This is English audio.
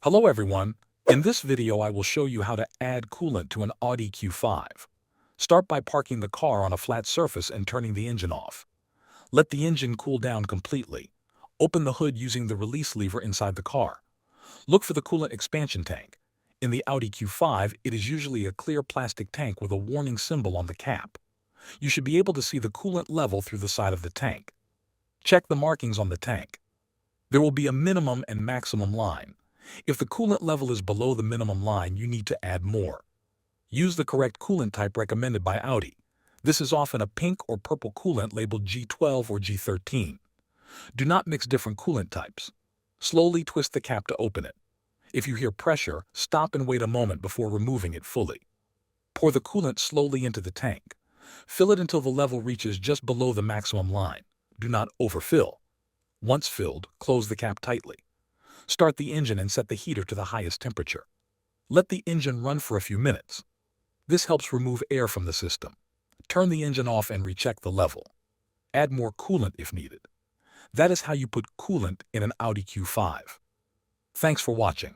Hello everyone. In this video I will show you how to add coolant to an Audi Q5. Start by parking the car on a flat surface and turning the engine off. Let the engine cool down completely. Open the hood using the release lever inside the car. Look for the coolant expansion tank. In the Audi Q5, it is usually a clear plastic tank with a warning symbol on the cap. You should be able to see the coolant level through the side of the tank. Check the markings on the tank. There will be a minimum and maximum line. If the coolant level is below the minimum line, you need to add more. Use the correct coolant type recommended by Audi. This is often a pink or purple coolant labeled G12 or G13. Do not mix different coolant types. Slowly twist the cap to open it. If you hear pressure, stop and wait a moment before removing it fully. Pour the coolant slowly into the tank. Fill it until the level reaches just below the maximum line. Do not overfill. Once filled, close the cap tightly. Start the engine and set the heater to the highest temperature. Let the engine run for a few minutes. This helps remove air from the system. Turn the engine off and recheck the level. Add more coolant if needed. That is how you put coolant in an Audi Q5. Thanks for watching.